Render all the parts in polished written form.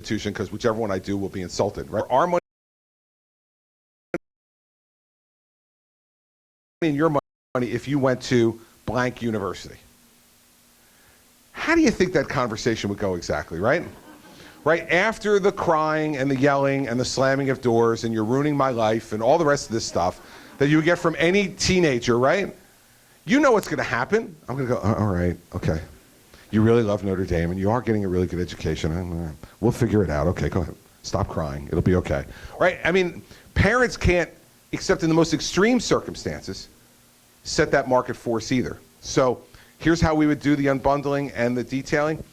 institution because whichever one I do will be insulted, right? Our money and your money if you went to blank university. How do you think that conversation would go exactly, right? Right after the crying and the yelling and the slamming of doors and you're ruining my life and all the rest of this stuff that you would get from any teenager, right? You know what's going to happen. I'm going to go, all right, okay. You really love Notre Dame and you are getting a really good education. We'll figure it out. Okay, go ahead. Stop crying. It'll be okay. Right? I mean, parents can't, except in the most extreme circumstances, set that market force either. So here's how we would do the unbundling and the detailing.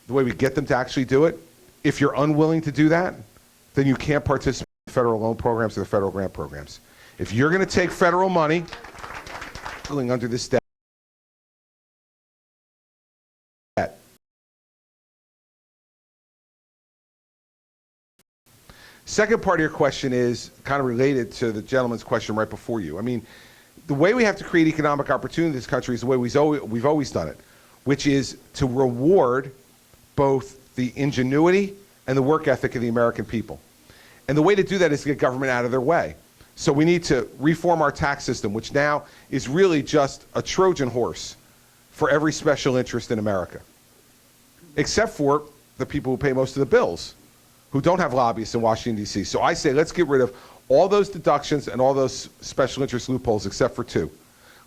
The way we get them to actually do it. If you're unwilling to do that, then you can't participate in federal loan programs or the federal grant programs. If you're going to take federal money, under this debt. Second part of your question is kind of related to the gentleman's question right before you. I mean, the way we have to create economic opportunity in this country is the way we've always done it, which is to reward both the ingenuity and the work ethic of the American people. And the way to do that is to get government out of their way. So we need to reform our tax system, which now is really just a Trojan horse for every special interest in America, except for the people who pay most of the bills, who don't have lobbyists in Washington, D.C. So I say let's get rid of all those deductions and all those special interest loopholes except for two.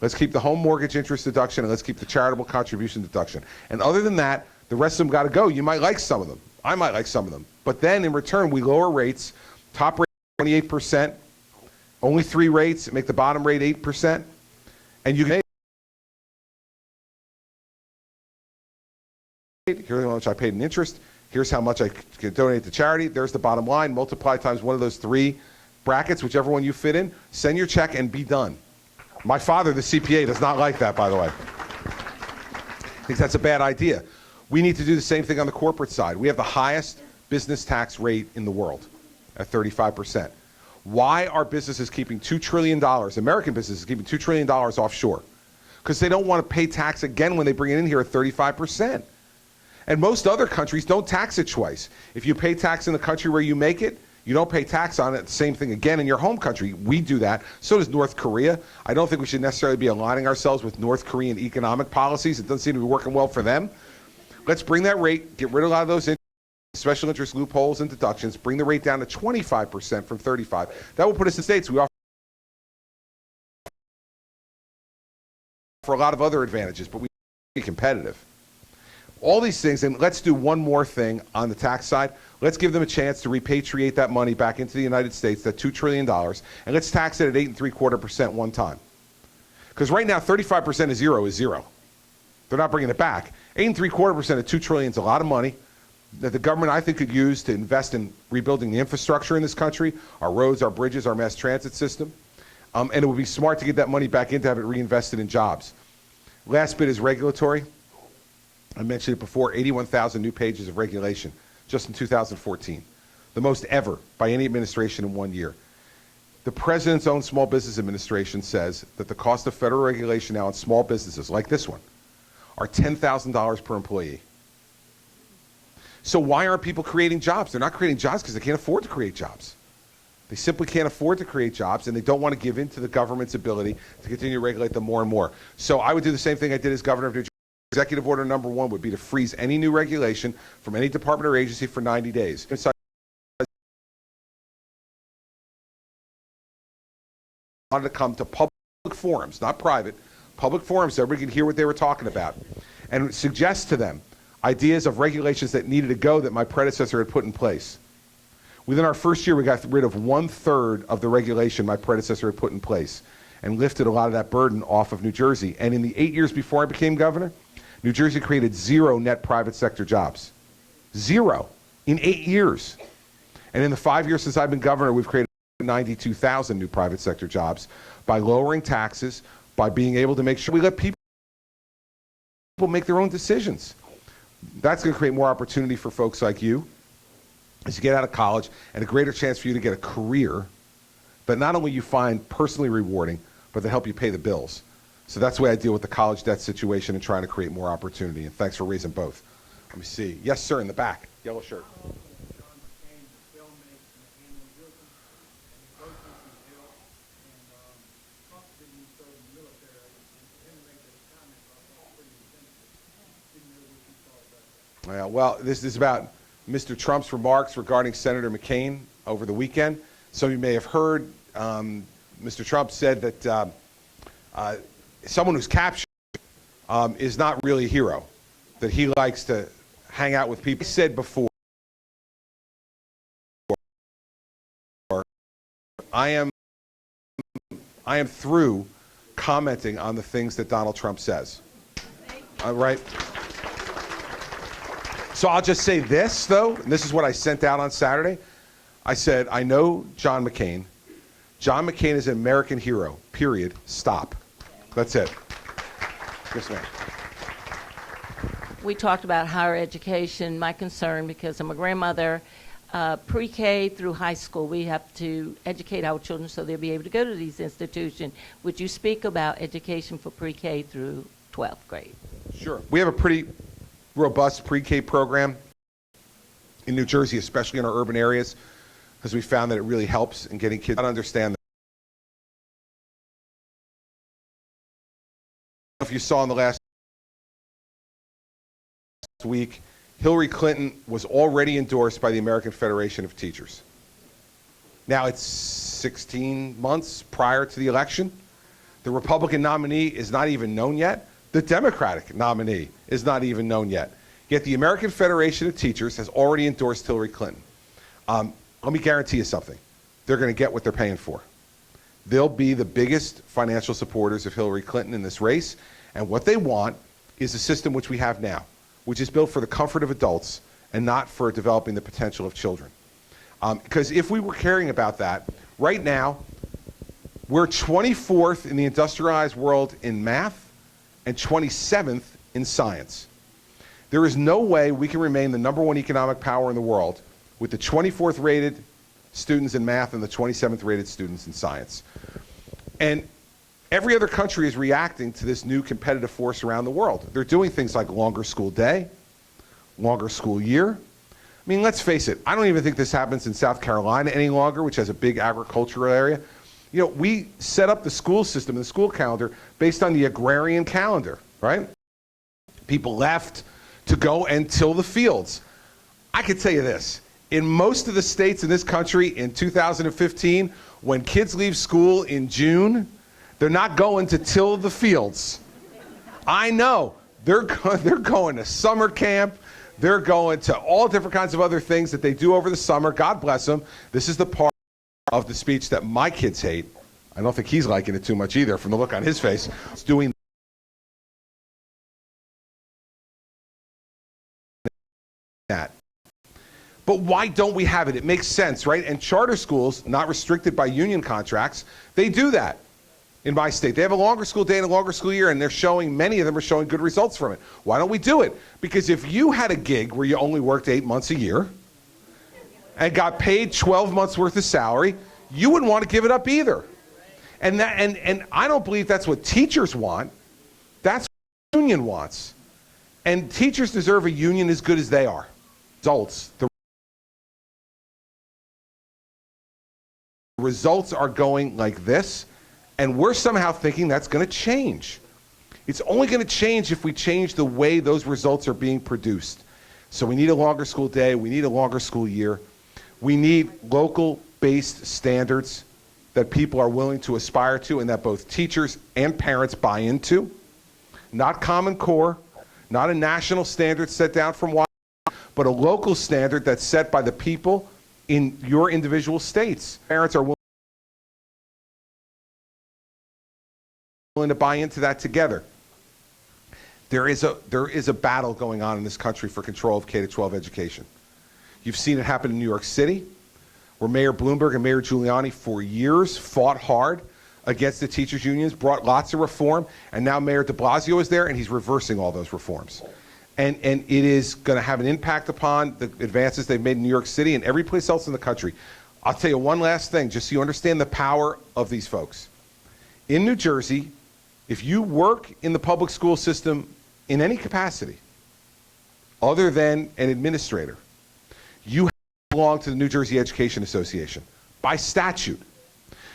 Let's keep the home mortgage interest deduction and let's keep the charitable contribution deduction. And other than that, the rest of them got to go. You might like some of them. I might like some of them. But then in return, we lower rates, top rate 28%, only 3 rates, make the bottom rate 8%, and you can here's how much I paid in interest, here's how much I can donate to charity, there's the bottom line, multiply times one of those 3 brackets, whichever one you fit in, send your check and be done. My father, the CPA, does not like that, by the way. I think that's a bad idea. We need to do the same thing on the corporate side. We have the highest business tax rate in the world at 35%. Why are businesses keeping $2 trillion, American businesses keeping $2 trillion offshore? Because they don't want to pay tax again when they bring it in here at 35%. And most other countries don't tax it twice. If you pay tax in the country where you make it, you don't pay tax on it, the same thing again in your home country. We do that. So does North Korea. I don't think we should necessarily be aligning ourselves with North Korean economic policies. It doesn't seem to be working well for them. Let's bring that rate, get rid of a lot of those special interest loopholes and deductions, bring the rate down to 25% from 35%. That will put us in states. We offer a lot of other advantages, but we be competitive. All these things, and let's do one more thing on the tax side. Let's give them a chance to repatriate that money back into the United States, that $2 trillion, and let's tax it at 8.75% one time. Because right now, 35% of zero is zero. They're not bringing it back. 8.75% of $2 trillion is a lot of money that the government, I think, could use to invest in rebuilding the infrastructure in this country, our roads, our bridges, our mass transit system. And it would be smart to get that money back in to have it reinvested in jobs. Last bit is regulatory. I mentioned it before, 81,000 new pages of regulation just in 2014. The most ever by any administration in 1 year. The President's own Small Business Administration says that the cost of federal regulation now on small businesses, like this one, are $10,000 per employee. So why aren't people creating jobs? They're not creating jobs because they can't afford to create jobs. They simply can't afford to create jobs, and they don't want to give in to the government's ability to continue to regulate them more and more. So I would do the same thing I did as governor of New Jersey. Executive order number 1 would be to freeze any new regulation from any department or agency for 90 days. Wanted to come to public forums, not private, public forums so everybody could hear what they were talking about, and suggest to them ideas of regulations that needed to go that my predecessor had put in place. Within our first year, we got rid of 1/3 of the regulation my predecessor had put in place and lifted a lot of that burden off of New Jersey. And in the 8 years before I became governor, New Jersey created 0 net private sector jobs. 0 in 8 years. And in the 5 years since I've been governor, we've created 92,000 new private sector jobs by lowering taxes, by being able to make sure we let people make their own decisions. That's going to create more opportunity for folks like you as you get out of college, and a greater chance for you to get a career that not only you find personally rewarding, but that help you pay the bills. So that's the way I deal with the college debt situation and trying to create more opportunity. And thanks for raising both. Let me see. Yes, sir, in the back. Yellow shirt. Well, this is about Mr. Trump's remarks regarding Senator McCain over the weekend. So you may have heard Mr. Trump said that someone who's captured is not really a hero, that he likes to hang out with people. He said before, I am through commenting on the things that Donald Trump says. Right? So I'll just say this, though, and this is what I sent out on Saturday. I said, I know John McCain. John McCain is an American hero, period. Stop. That's it. Yes, ma'am. We talked about higher education. My concern, because I'm a grandmother, pre-K through high school, we have to educate our children so they'll be able to go to these institutions. Would you speak about education for pre-K through 12th grade? Sure. We have a pretty robust pre-K program in New Jersey, especially in our urban areas, because we found that it really helps in getting kids to understand. If you saw in the last week, Hillary Clinton was already endorsed by the American Federation of Teachers. Now it's 16 months prior to the election. The Republican nominee is not even known yet. The Democratic nominee is not even known yet. Yet the American Federation of Teachers has already endorsed Hillary Clinton. Let me guarantee you something. They're going to get what they're paying for. They'll be the biggest financial supporters of Hillary Clinton in this race. And what they want is a system which we have now, which is built for the comfort of adults and not for developing the potential of children. Because if we were caring about that, right now, we're 24th in the industrialized world in math and 27th in science. There is no way we can remain the #1 economic power in the world with the 24th rated students in math and the 27th rated students in science. And every other country is reacting to this new competitive force around the world. They're doing things like longer school day, longer school year. I mean, let's face it, I don't even think this happens in South Carolina any longer, which has a big agricultural area. You know, we set up the school system and the school calendar based on the agrarian calendar, right? People left to go and till the fields. I can tell you this, in most of the states in this country in 2015, when kids leave school in June, they're not going to till the fields. I know. They're going to summer camp. They're going to all different kinds of other things that they do over the summer. God bless them. This is the part of the speech that my kids hate. I don't think he's liking it too much either from the look on his face. It's doing that. But why don't we have it? It makes sense, right? And charter schools, not restricted by union contracts, they do that. In my state, they have a longer school day and a longer school year, and they're showing, many of them are showing good results from it. Why don't we do it? Because if you had a gig where you only worked 8 months a year and got paid 12 months worth of salary, you wouldn't want to give it up either. And I don't believe that's what teachers want. That's what the union wants. And teachers deserve a union as good as they are. Results. The results are going like this. And we're somehow thinking that's going to change. It's only going to change if we change the way those results are being produced. So we need a longer school day. We need a longer school year. We need local-based standards that people are willing to aspire to and that both teachers and parents buy into. Not Common Core, not a national standard set down from Washington, but a local standard that's set by the people in your individual states. Parents are willing to buy into that together. There is a battle going on in this country for control of K-12 education. You've seen it happen in New York City, where Mayor Bloomberg and Mayor Giuliani for years fought hard against the teachers' unions, brought lots of reform, and now Mayor de Blasio is there and he's reversing all those reforms. And it is going to have an impact upon the advances they've made in New York City and every place else in the country. I'll tell you one last thing, just so you understand the power of these folks. In New Jersey, if you work in the public school system in any capacity, other than an administrator, you belong to the New Jersey Education Association. By statute,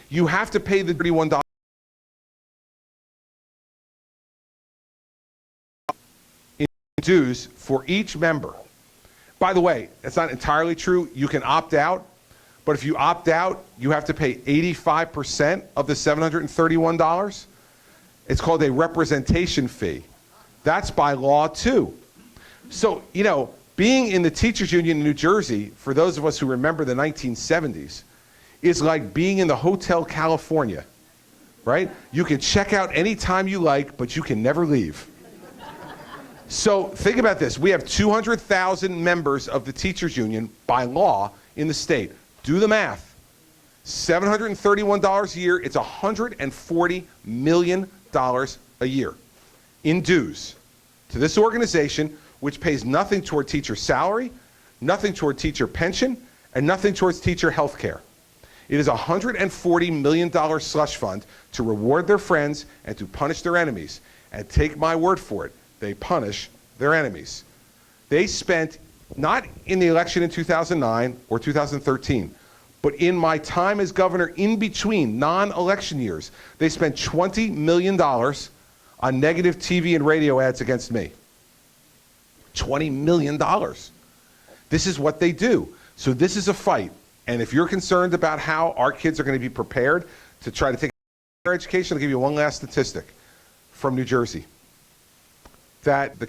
you have to pay the $31. In dues for each member. By the way, it's not entirely true. You can opt out, but if you opt out, you have to pay 85% of the $731. It's called a representation fee. That's by law too. So, you know, being in the teachers union in New Jersey, for those of us who remember the 1970s, is like being in the Hotel California, right? You can check out anytime you like, but you can never leave. So think about this. We have 200,000 members of the teachers union by law in the state. Do the math. $731 a year, it's $140 million a year in dues to this organization, which pays nothing toward teacher salary, nothing toward teacher pension, and nothing towards teacher health care. It is a $140 million slush fund to reward their friends and to punish their enemies. And take my word for it, they punish their enemies. They spent, not in the election in 2009 or 2013, but in my time as governor in between non-election years, they spent $20 million on negative TV and radio ads against me. $20 million. This is what they do. So this is a fight. And if you're concerned about how our kids are going to be prepared to try to take their education, I'll give you one last statistic from New Jersey. That the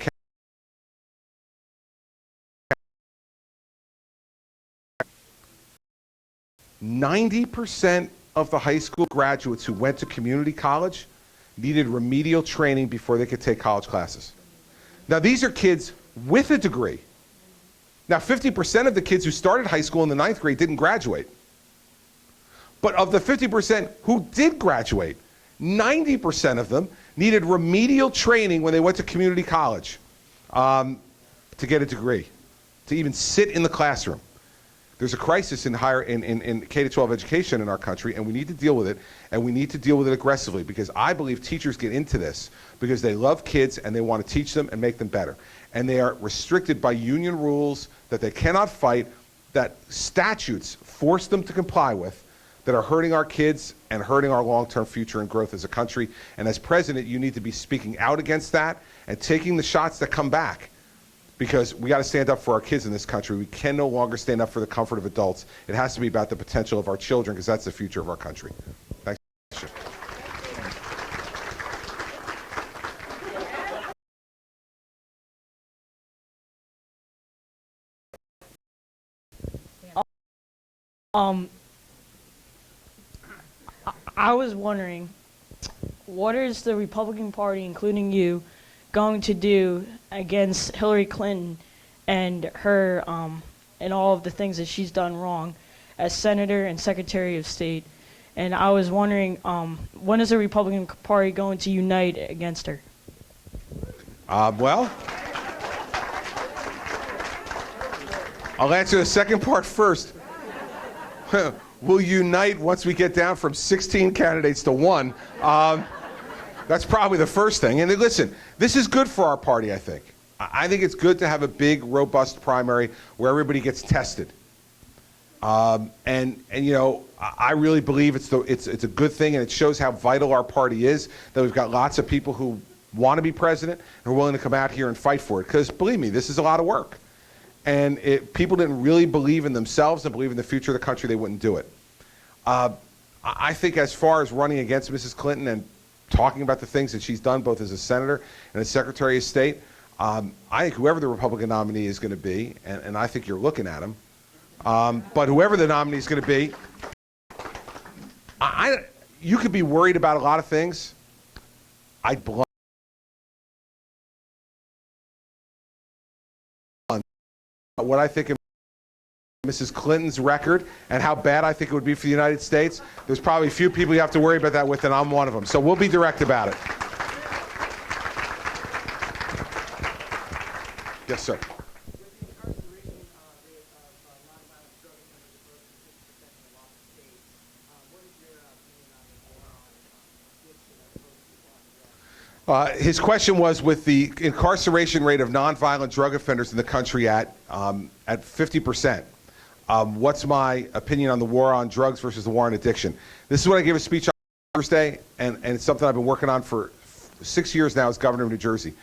90% of the high school graduates who went to community college needed remedial training before they could take college classes. Now, these are kids with a degree. Now, 50% of the kids who started high school in the 9th grade didn't graduate. But of the 50% who did graduate, 90% of them needed remedial training when they went to community college to get a degree, to even sit in the classroom. There's a crisis in K-12 education in our country, and we need to deal with it, and we need to deal with it aggressively, because I believe teachers get into this because they love kids and they want to teach them and make them better. And they are restricted by union rules that they cannot fight, that statutes force them to comply with, that are hurting our kids and hurting our long-term future and growth as a country. And as president, you need to be speaking out against that and taking the shots that come back. Because we got to stand up for our kids in this country. We can no longer stand up for the comfort of adults. It has to be about the potential of our children, because that's the future of our country. Thanks. I was wondering, what is the Republican Party, including you, going to do against Hillary Clinton and her and all of the things that she's done wrong as Senator and Secretary of State? And I was wondering, when is the Republican Party going to unite against her? Well, I'll answer the second part first. We'll unite once we get down from 16 candidates to 1. That's probably the first thing. And listen, this is good for our party, I think. I think it's good to have a big, robust primary where everybody gets tested. And you know, I really believe it's a good thing, and it shows how vital our party is, that we've got lots of people who want to be president and are willing to come out here and fight for it. Because believe me, this is a lot of work. And if people didn't really believe in themselves and believe in the future of the country, they wouldn't do it. I think as far as running against Mrs. Clinton and talking about the things that she's done both as a senator and as Secretary of State, I think whoever the Republican nominee is going to be, and I think you're looking at him, but whoever the nominee is going to be, you could be worried about a lot of things. I'd blunt what I think of Mrs. Clinton's record and how bad I think it would be for the United States. There's probably a few people you have to worry about that with, and I'm one of them. So we'll be direct about it. Yes, sir. His question was, with the incarceration rate of nonviolent drug offenders in the country at 50%, what's my opinion on the war on drugs versus the war on addiction? This is what I gave a speech on Thursday, and it's something I've been working on for 6 years now as governor of New Jersey.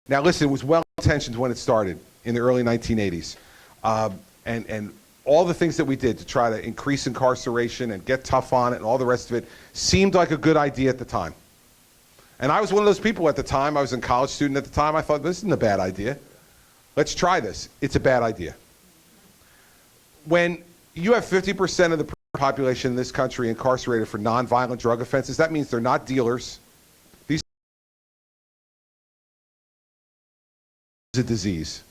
Now listen, it was well-intentioned when it started in the early 1980s. And all the things that we did to try to increase incarceration and get tough on it and all the rest of it seemed like a good idea at the time. And I was one of those people at the time. I was a college student at the time. I thought, this isn't a bad idea. Let's try this. It's a bad idea. When you have 50% of the population in this country incarcerated for nonviolent drug offenses, that means they're not dealers. These is a disease.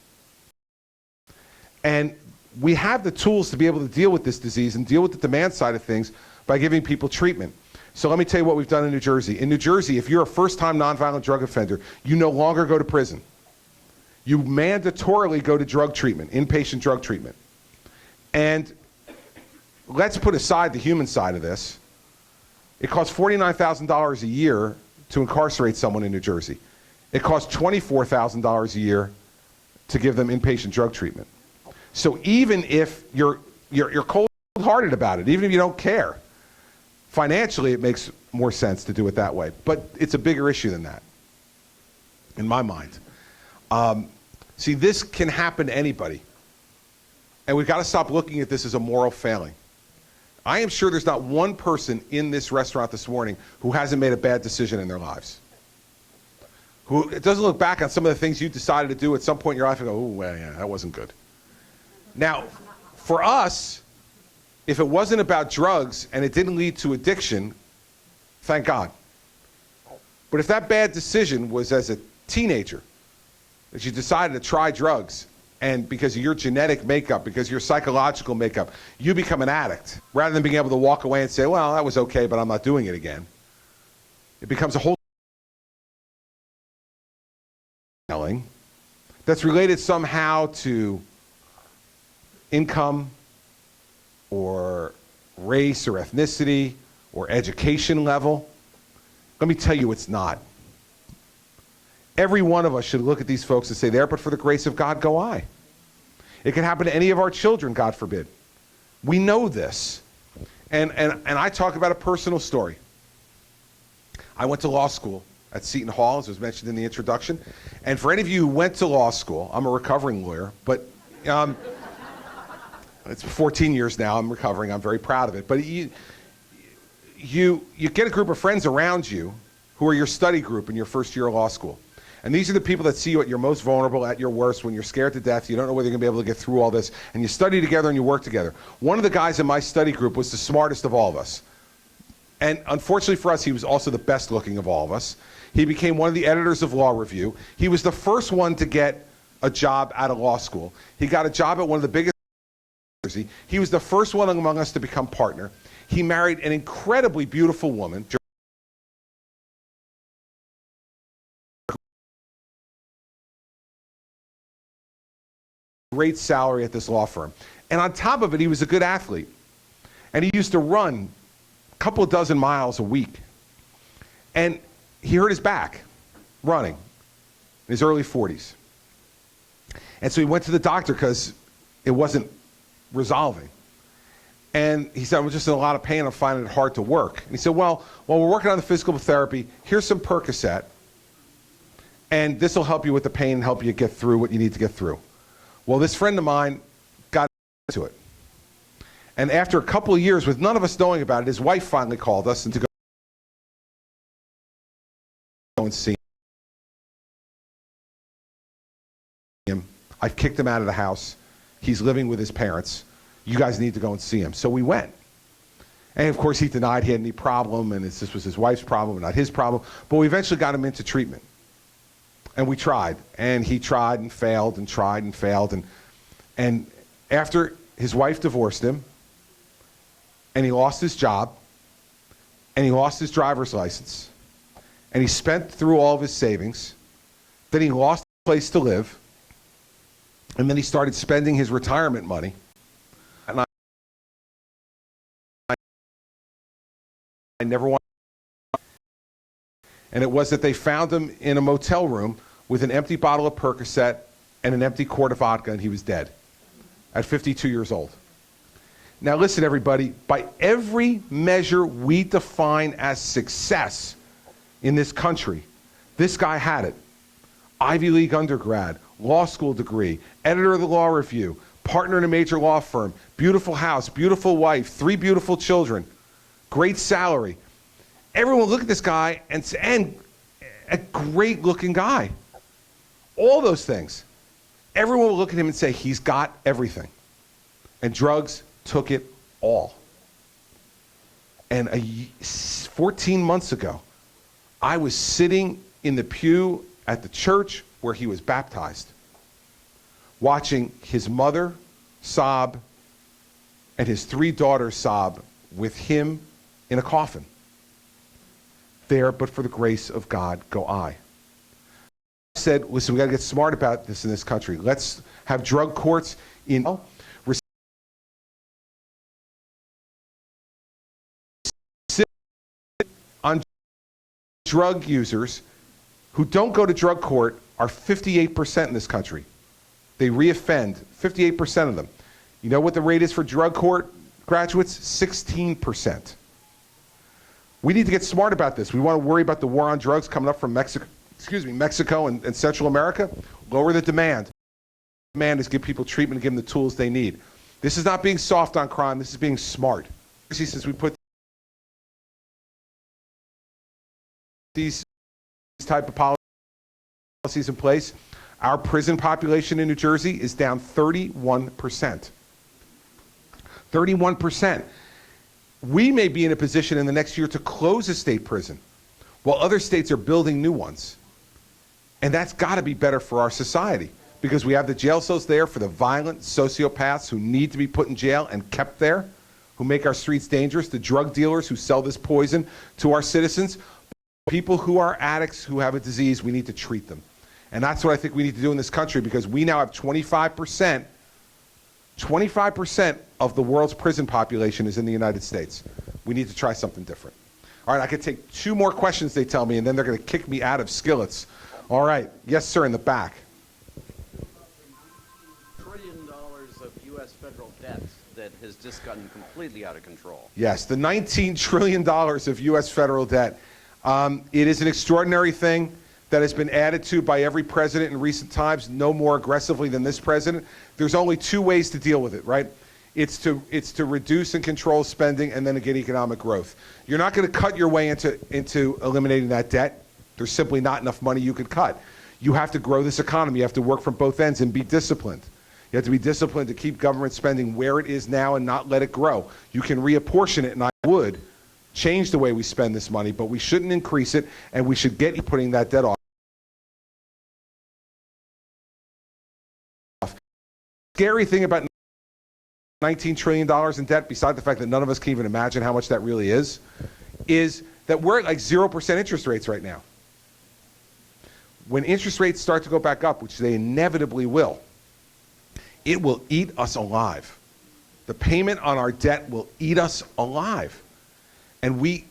And we have the tools to be able to deal with this disease and deal with the demand side of things by giving people treatment. So let me tell you what we've done in New Jersey. In New Jersey, if you're a first-time nonviolent drug offender, you no longer go to prison. You mandatorily go to drug treatment, inpatient drug treatment. And let's put aside the human side of this. It costs $49,000 a year to incarcerate someone in New Jersey. It costs $24,000 a year to give them inpatient drug treatment. So even if you're cold-hearted about it, even if you don't care, financially it makes more sense to do it that way. But it's a bigger issue than that, in my mind. See, this can happen to anybody. And we've got to stop looking at this as a moral failing. I am sure there's not one person in this restaurant this morning who hasn't made a bad decision in their lives. Who doesn't look back on some of the things you decided to do at some point in your life and go, oh, well, yeah, that wasn't good. Now, for us, if it wasn't about drugs and it didn't lead to addiction, thank God. But if that bad decision was as a teenager, that you decided to try drugs, and because of your genetic makeup, because of your psychological makeup, you become an addict, rather than being able to walk away and say, well, that was okay, but I'm not doing it again. It becomes a whole failing that's related somehow to income or race or ethnicity or education level. Let me tell you, it's not. Every one of us should look at these folks and say, there, but for the grace of God go I. It can happen to any of our children, God forbid. We know this. And I talk about a personal story. I went to law school at Seton Hall, as was mentioned in the introduction. And for any of you who went to law school, I'm a recovering lawyer, but it's 14 years now, I'm recovering, I'm very proud of it. But you get a group of friends around you who are your study group in your first year of law school. And these are the people that see you at your most vulnerable, at your worst, when you're scared to death, you don't know whether you're going to be able to get through all this, and you study together and you work together. One of the guys in my study group was the smartest of all of us. And unfortunately for us, he was also the best looking of all of us. He became one of the editors of Law Review. He was the first one to get a job out of law school. He got a job at one of the biggest. He was the first one among us to become partner. He married an incredibly beautiful woman. Great salary at this law firm. And on top of it, he was a good athlete. And he used to run a couple of dozen miles a week. And he hurt his back running in his early 40s. And so he went to the doctor because it wasn't resolving. And he said, I'm just in a lot of pain, I'm finding it hard to work. And he said, well, while we're working on the physical therapy, here's some Percocet, and this will help you with the pain and help you get through what you need to get through. Well, this friend of mine got into it. And after a couple of years, with none of us knowing about it, his wife finally called us and to go and see him. I've kicked him out of the house. He's living with his parents. You guys need to go and see him. So we went. And of course, he denied he had any problem, and this was his wife's problem and not his problem. But we eventually got him into treatment. And we tried. And he tried and failed and tried and failed. And after his wife divorced him, and he lost his job, and he lost his driver's license, and he spent through all of his savings, then he lost a place to live, and then he started spending his retirement money. And I never wanted. And it was that they found him in a motel room with an empty bottle of Percocet and an empty quart of vodka, and he was dead at 52 years old. Now listen, everybody, by every measure we define as success in this country, this guy had it. Ivy League undergrad, law school degree, editor of the Law Review, partner in a major law firm, beautiful house, beautiful wife, 3 beautiful children, great salary. Everyone will look at this guy and a great looking guy. All those things. Everyone will look at him and say, he's got everything. And drugs took it all. And 14 months ago, I was sitting in the pew at the church where he was baptized, watching his mother sob and his 3 daughters sob with him in a coffin. There, but for the grace of God, go I. I said, listen, we got to get smart about this in this country. Let's have drug courts in on drug users who don't go to drug court are 58% in this country. They reoffend, 58% of them. You know what the rate is for drug court graduates? 16%. We need to get smart about this. We want to worry about the war on drugs coming up from Mexico and Central America. Lower the demand. The demand is give people treatment and give them the tools they need. This is not being soft on crime. This is being smart. Since we put these type of policies in place, our prison population in New Jersey is down 31%. 31%. We may be in a position in the next year to close a state prison while other states are building new ones. And that's got to be better for our society because we have the jail cells there for the violent sociopaths who need to be put in jail and kept there, who make our streets dangerous, the drug dealers who sell this poison to our citizens. People who are addicts, who have a disease, we need to treat them. And that's what I think we need to do in this country because we now have 25% of the world's prison population is in the United States. We need to try something different. All right, I could take 2 more questions, they tell me, and then they're going to kick me out of skillets. All right. Yes, sir, in the back. $1 trillion of U.S. federal debt that has just gotten completely out of control. Yes, the $19 trillion of U.S. federal debt. It is an extraordinary thing that has been added to by every president in recent times, no more aggressively than this president. There's only 2 ways to deal with it, right? It's to reduce and control spending and then to get economic growth. You're not going to cut your way into eliminating that debt. There's simply not enough money you could cut. You have to grow this economy. You have to work from both ends and be disciplined. You have to be disciplined to keep government spending where it is now and not let it grow. You can reapportion it, and I would change the way we spend this money, but we shouldn't increase it, and we should get putting that debt off. Scary thing about $19 trillion in debt, besides the fact that none of us can even imagine how much that really is that we're at like 0% interest rates right now. When interest rates start to go back up, which they inevitably will, it will eat us alive. The payment on our debt will eat us alive. And we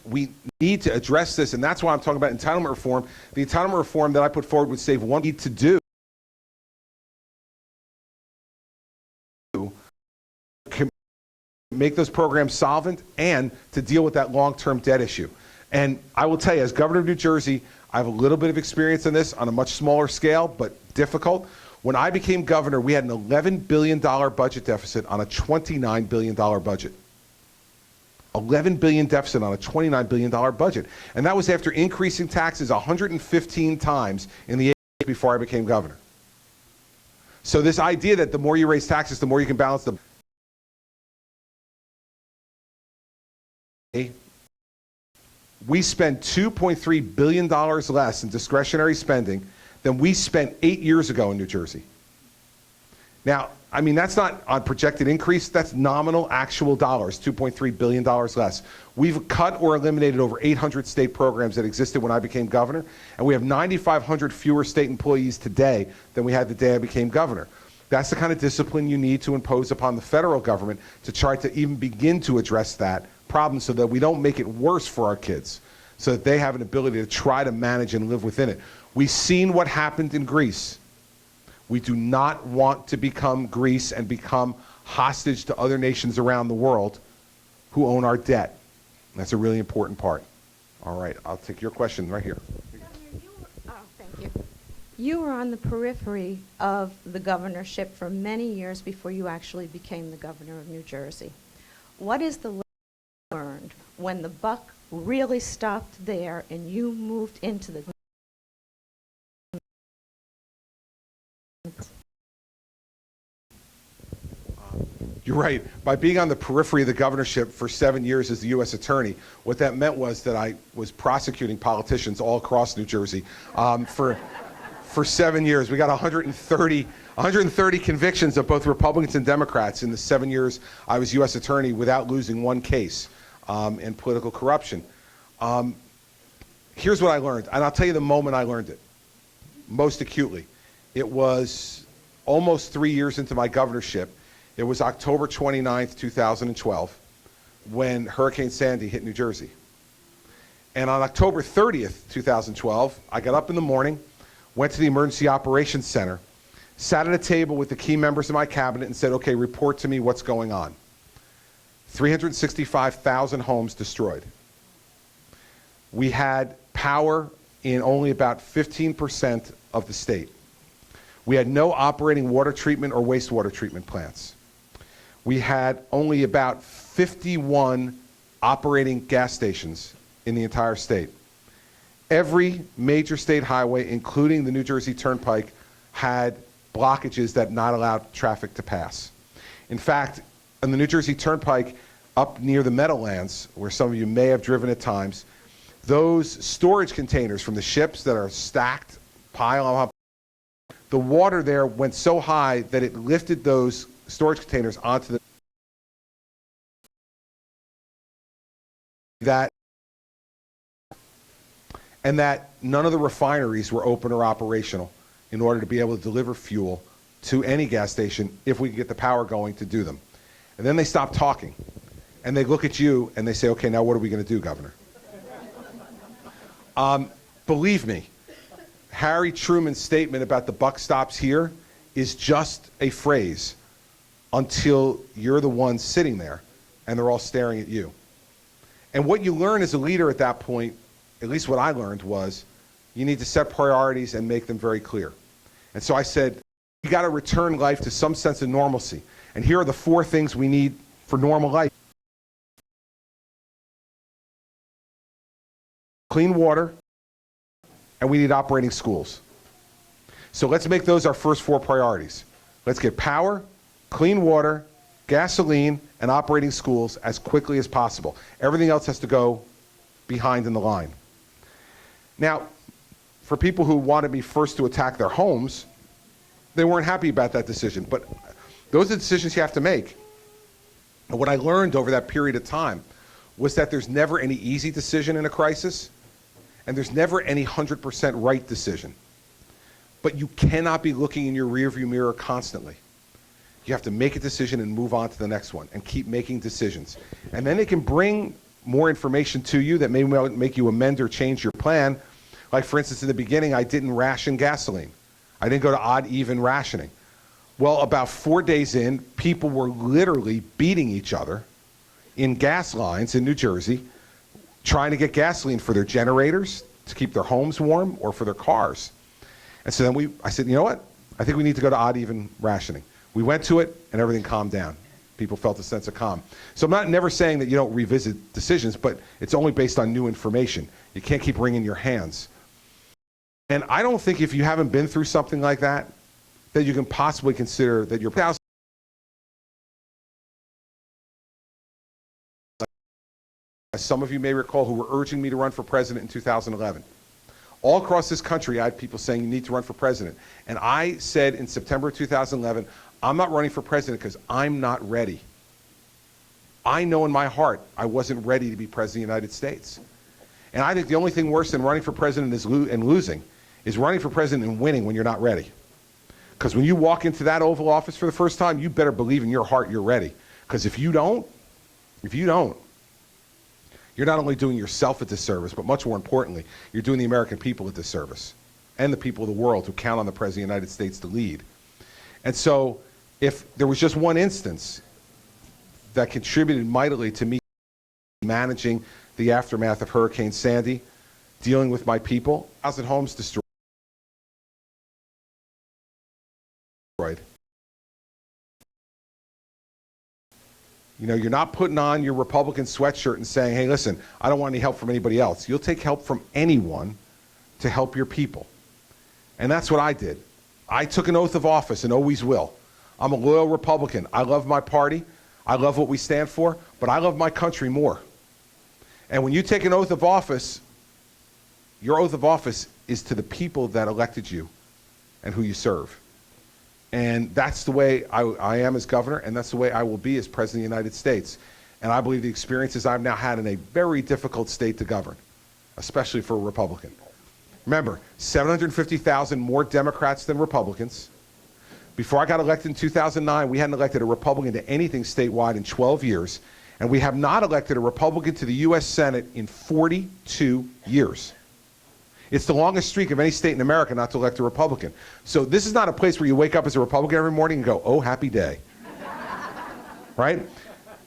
need to address this, and that's why I'm talking about entitlement reform. The entitlement reform that I put forward would save one need to do make those programs solvent and to deal with that long-term debt issue. And I will tell you, as governor of New Jersey, I have a little bit of experience in this on a much smaller scale, but difficult. When I became governor, we had an $11 billion budget deficit on a $29 billion budget. $11 billion deficit on a $29 billion budget. And that was after increasing taxes 115 times in the 8 years before I became governor. So this idea that the more you raise taxes, the more you can balance the we spend $2.3 billion less in discretionary spending than we spent 8 years ago in New Jersey. Now, I mean, that's not on projected increase, that's nominal actual dollars, $2.3 billion less. We've cut or eliminated over 800 state programs that existed when I became governor, and we have 9,500 fewer state employees today than we had the day I became governor. That's the kind of discipline you need to impose upon the federal government to try to even begin to address that problem so that we don't make it worse for our kids, so that they have an ability to try to manage and live within it. We've seen what happened in Greece. We do not want to become Greece and become hostage to other nations around the world who own our debt. That's a really important part. All right, I'll take your question right here. Thank you. You were on the periphery of the governorship for many years before you actually became the governor of New Jersey. What is the lesson learned when the buck really stopped there and you moved into the You're right. By being on the periphery of the governorship for 7 years as the U.S. attorney, what that meant was that I was prosecuting politicians all across New Jersey for 7 years. We got 130 convictions of both Republicans and Democrats in the 7 years I was U.S. attorney without losing one case in political corruption. Here's what I learned, and I'll tell you the moment I learned it most acutely. It was almost 3 years into my governorship. It was October 29th, 2012, when Hurricane Sandy hit New Jersey. And on October 30th, 2012, I got up in the morning, went to the Emergency Operations Center, sat at a table with the key members of my cabinet and said, okay, report to me what's going on. 365,000 homes destroyed. We had power in only about 15% of the state. We had no operating water treatment or wastewater treatment plants. We had only about 51 operating gas stations in the entire state. Every major state highway, including the New Jersey Turnpike, had blockages that not allowed traffic to pass. In fact, on the New Jersey Turnpike, up near the Meadowlands, where some of you may have driven at times, those storage containers from the ships that are stacked, pile up, the water there went so high that it lifted those storage containers onto the and that none of the refineries were open or operational in order to be able to deliver fuel to any gas station if we could get the power going to do them. And then they stop talking and they look at you and they say, okay, now what are we going to do, Governor? Believe me, Harry Truman's statement about the buck stops here is just a phrase until you're the one sitting there and they're all staring at you. And what you learn as a leader at that point, at least what I learned, was you need to set priorities and make them very clear. And so I said, you got to return life to some sense of normalcy. And here are the 4 things we need for normal life. Clean water, and we need operating schools. So let's make those our first 4 priorities. Let's get power, clean water, gasoline, and operating schools as quickly as possible. Everything else has to go behind in the line. Now, for people who wanted me first to attack their homes, they weren't happy about that decision. But those are decisions you have to make. And what I learned over that period of time was that there's never any easy decision in a crisis, and there's never any 100% right decision. But you cannot be looking in your rearview mirror constantly. You have to make a decision and move on to the next one and keep making decisions. And then it can bring more information to you that may make you amend or change your plan. Like, for instance, in the beginning, I didn't ration gasoline. I didn't go to odd-even rationing. Well, about 4 days in, people were literally beating each other in gas lines in New Jersey, trying to get gasoline for their generators to keep their homes warm or for their cars. And so then I said, you know what? I think we need to go to odd-even rationing. We went to it, and everything calmed down. People felt a sense of calm. So I'm never saying that you don't revisit decisions, but it's only based on new information. You can't keep wringing your hands. And I don't think if you haven't been through something like that, that you can possibly consider that your spouse, as some of you may recall, who were urging me to run for president in 2011. All across this country, I had people saying you need to run for president. And I said in September 2011, I'm not running for president because I'm not ready. I know in my heart I wasn't ready to be president of the United States. And I think the only thing worse than running for president and losing is running for president and winning when you're not ready. Because when you walk into that Oval Office for the first time, you better believe in your heart you're ready. Because if you don't, you're not only doing yourself a disservice, but much more importantly, you're doing the American people a disservice and the people of the world who count on the President of the United States to lead. And so if there was just one instance that contributed mightily to me managing the aftermath of Hurricane Sandy, dealing with my people, 1,000 homes destroyed, destroyed. You know, you're not putting on your Republican sweatshirt and saying, hey, listen, I don't want any help from anybody else. You'll take help from anyone to help your people. And that's what I did. I took an oath of office and always will. I'm a loyal Republican. I love my party. I love what we stand for, but I love my country more. And when you take an oath of office, your oath of office is to the people that elected you and who you serve. And that's the way I am as governor, and that's the way I will be as president of the United States. And I believe the experiences I've now had in a very difficult state to govern, especially for a Republican. Remember, 750,000 more Democrats than Republicans. Before I got elected in 2009, we hadn't elected a Republican to anything statewide in 12 years, and we have not elected a Republican to the U.S. Senate in 42 years. It's the longest streak of any state in America not to elect a Republican. So this is not a place where you wake up as a Republican every morning and go, oh, happy day. Right?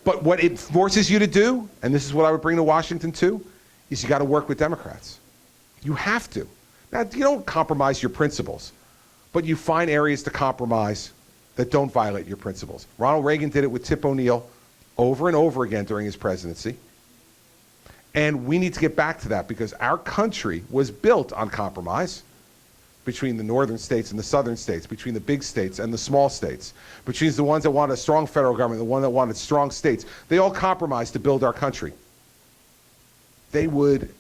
But what it forces you to do, and this is what I would bring to Washington too, is you got to work with Democrats. You have to. Now, you don't compromise your principles, but you find areas to compromise that don't violate your principles. Ronald Reagan did it with Tip O'Neill over and over again during his presidency. And we need to get back to that because our country was built on compromise between the northern states and the southern states, between the big states and the small states, between the ones that wanted a strong federal government and the one that wanted strong states. They all compromised to build our country. They would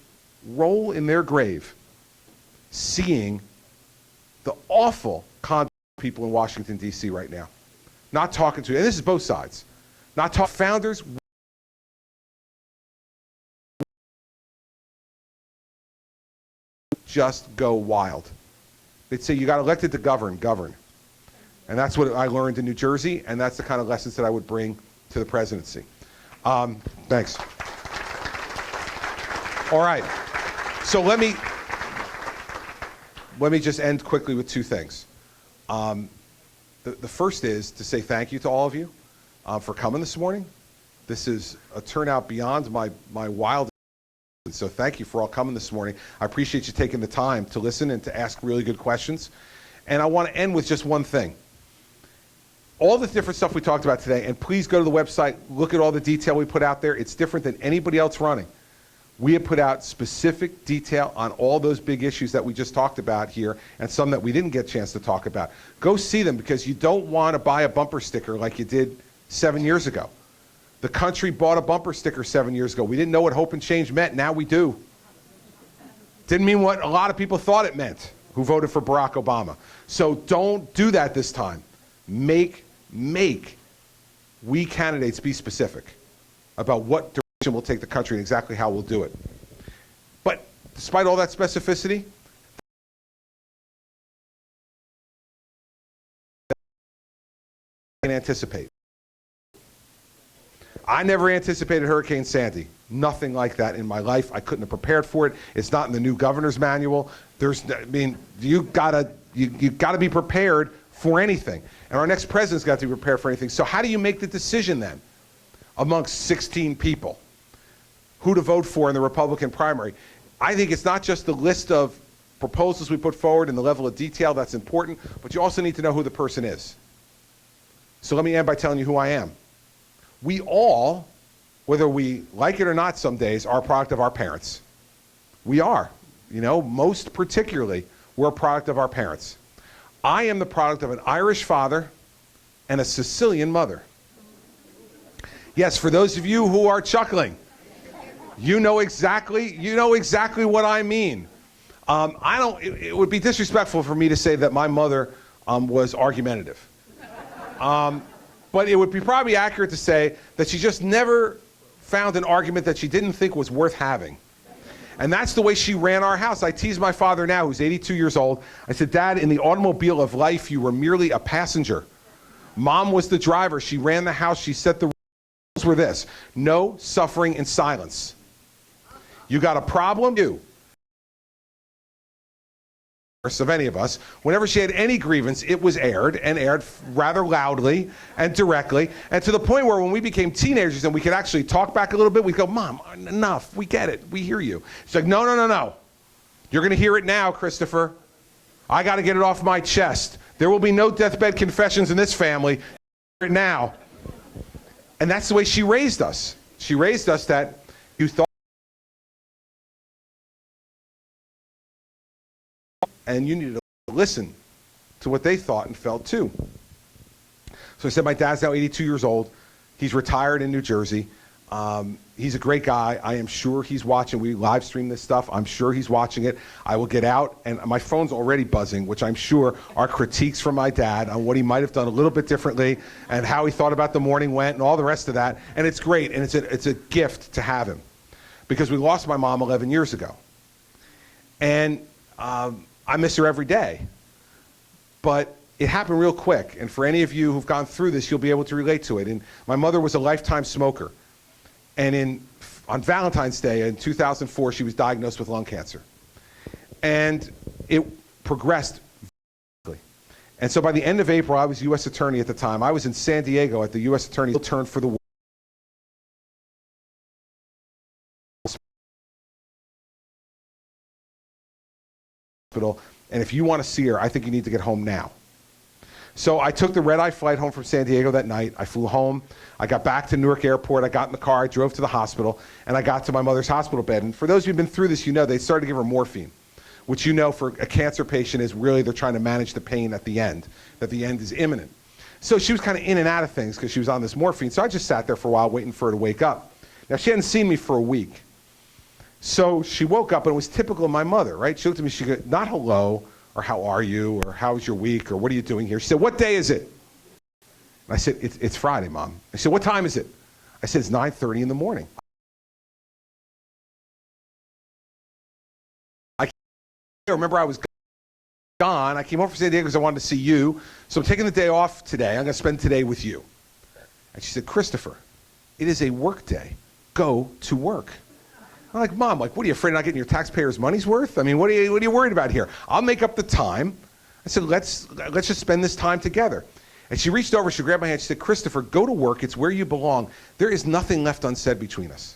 roll in their grave seeing the awful conduct of people in Washington, D.C. right now. Not talking to, and this is both sides, not talking founders. Just go wild. They'd say, you got elected to govern, govern. And that's what I learned in New Jersey, and that's the kind of lessons that I would bring to the presidency. Thanks. All right. So let me just end quickly with two things. The first is to say thank you to all of you for coming this morning. This is a turnout beyond my wildest. So thank you for all coming this morning. I appreciate you taking the time to listen and to ask really good questions. And I want to end with just one thing. All the different stuff we talked about today, and please go to the website, look at all the detail we put out there. It's different than anybody else running. We have put out specific detail on all those big issues that we just talked about here and some that we didn't get a chance to talk about. Go see them because you don't want to buy a bumper sticker like you did 7 years ago. The country bought a bumper sticker 7 years ago. We didn't know what hope and change meant. Now we do. Didn't mean what a lot of people thought it meant who voted for Barack Obama. So don't do that this time. Make we candidates be specific about what direction we'll take the country and exactly how we'll do it. But despite all that specificity, I can anticipate. I never anticipated Hurricane Sandy. Nothing like that in my life. I couldn't have prepared for it. It's not in the new governor's manual. You gotta be prepared for anything. And our next president's got to be prepared for anything. So how do you make the decision then amongst 16 people who to vote for in the Republican primary? I think it's not just the list of proposals we put forward and the level of detail that's important, but you also need to know who the person is. So let me end by telling you who I am. We all, whether we like it or not some days, are a product of our parents. We are. You know, most particularly, we're a product of our parents. I am the product of an Irish father and a Sicilian mother. Yes, for those of you who are chuckling, you know exactly what I mean. It would be disrespectful for me to say that my mother was argumentative. But it would be probably accurate to say that she just never found an argument that she didn't think was worth having. And that's the way she ran our house. I tease my father now, who's 82 years old. I said, Dad, in the automobile of life, you were merely a passenger. Mom was the driver. She ran the house. She set the rules were this: no suffering in silence. You got a problem? You. Of any of us, whenever she had any grievance, it was aired, and aired rather loudly and directly, and to the point where when we became teenagers and we could actually talk back a little bit, we'd go, Mom, enough, we get it, we hear you. She's like, no, you're going to hear it now, Christopher. I got to get it off my chest. There will be no deathbed confessions in this family right now. And that's the way she raised us. She raised us that you thought, and you needed to listen to what they thought and felt too. So I said, my dad's now 82 years old. He's retired in New Jersey. He's a great guy. I am sure he's watching. We live stream this stuff. I'm sure he's watching it. I will get out, and my phone's already buzzing, which I'm sure are critiques from my dad on what he might have done a little bit differently and how he thought about the morning went and all the rest of that. And it's great, and it's a gift to have him, because we lost my mom 11 years ago. And I miss her every day. But it happened real quick, and for any of you who've gone through this, you'll be able to relate to it. And my mother was a lifetime smoker. And on Valentine's Day in 2004, she was diagnosed with lung cancer. And it progressed quickly. And so by the end of April, I was U.S. Attorney at the time. I was in San Diego at the U.S. Attorney's turn for the hospital. And if you want to see her, I think you need to get home now. So I took the red-eye flight home from San Diego that night. I flew home. I got back to Newark Airport. I got in the car. I drove to the hospital, and I got to my mother's hospital bed. And for those who've been through this, you know they started to give her morphine, which you know for a cancer patient is really they're trying to manage the pain at the end, that the end is imminent. So she was kind of in and out of things because she was on this morphine. So I just sat there for a while waiting for her to wake up. Now, she hadn't seen me for a week. So she woke up, and it was typical of my mother, right? She looked at me, she goes, not hello, or how are you, or how's your week, or what are you doing here? She said, what day is it? And I said, it's Friday, Mom. I said, what time is it? I said, it's 9:30 in the morning. I remember I was gone. I came home from San Diego because I wanted to see you. So I'm taking the day off today. I'm going to spend today with you. And she said, Christopher, it is a work day. Go to work. I'm like, Mom, what are you afraid of not getting your taxpayers' money's worth? I mean, what are you worried about here? I'll make up the time. I said, let's just spend this time together. And she reached over, she grabbed my hand, she said, Christopher, go to work. It's where you belong. There is nothing left unsaid between us.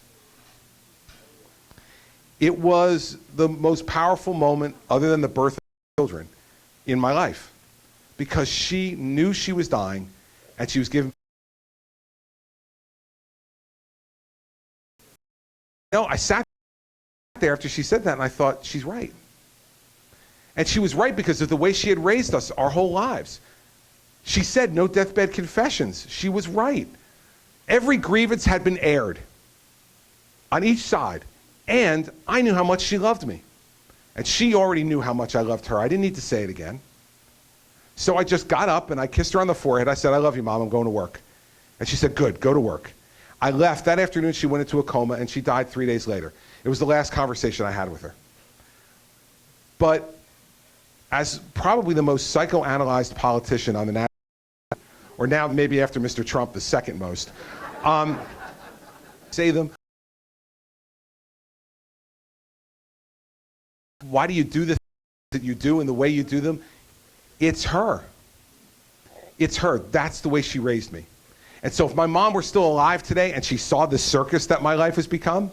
It was the most powerful moment, other than the birth of children, in my life. Because she knew she was dying, and she was given. No, I sat there after she said that, and I thought, she's right. And she was right because of the way she had raised us our whole lives. She said no deathbed confessions. She was right. Every grievance had been aired on each side. And I knew how much she loved me. And she already knew how much I loved her. I didn't need to say it again. So I just got up and I kissed her on the forehead. I said, I love you, Mom. I'm going to work. And she said, good, go to work. I left. That afternoon, she went into a coma, and she died 3 days later. It was the last conversation I had with her. But as probably the most psychoanalyzed politician on the national, or now maybe after Mr. Trump, the second most, say them. Why do you do this that you do and the way you do them? It's her. It's her. That's the way she raised me. And so if my mom were still alive today and she saw this circus that my life has become,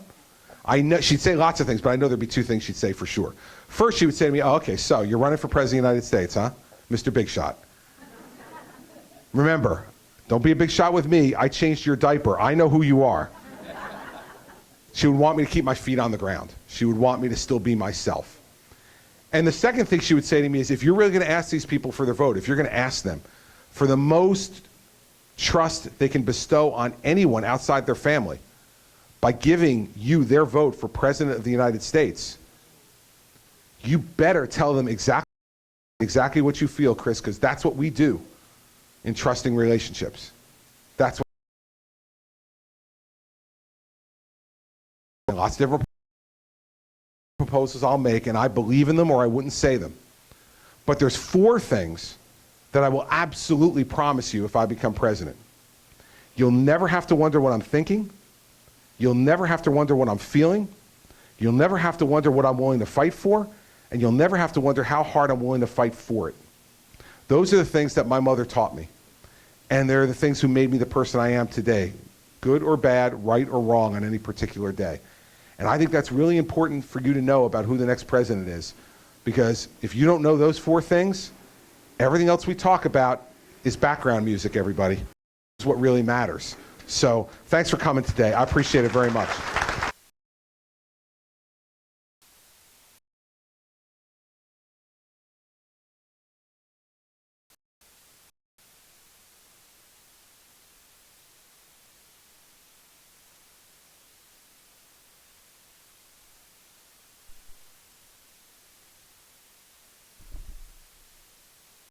I know she'd say lots of things, but I know there'd be two things she'd say for sure. First, she would say to me, oh, okay, so you're running for president of the United States, huh? Mr. Big Shot. Remember, don't be a big shot with me. I changed your diaper. I know who you are. She would want me to keep my feet on the ground. She would want me to still be myself. And the second thing she would say to me is, if you're really going to ask these people for their vote, if you're going to ask them for the most trust they can bestow on anyone outside their family by giving you their vote for President of the United States, you better tell them exactly what you feel, Chris, because that's what we do in trusting relationships. That's what lots of different proposals I'll make, and I believe in them or I wouldn't say them. But there's 4 things that I will absolutely promise you if I become president. You'll never have to wonder what I'm thinking. You'll never have to wonder what I'm feeling. You'll never have to wonder what I'm willing to fight for. And you'll never have to wonder how hard I'm willing to fight for it. Those are the things that my mother taught me. And they're the things who made me the person I am today, good or bad, right or wrong on any particular day. And I think that's really important for you to know about who the next president is. Because if you don't know those 4 things, Everything else we talk about is background music, everybody. It's what really matters. So thanks for coming today. I appreciate it very much.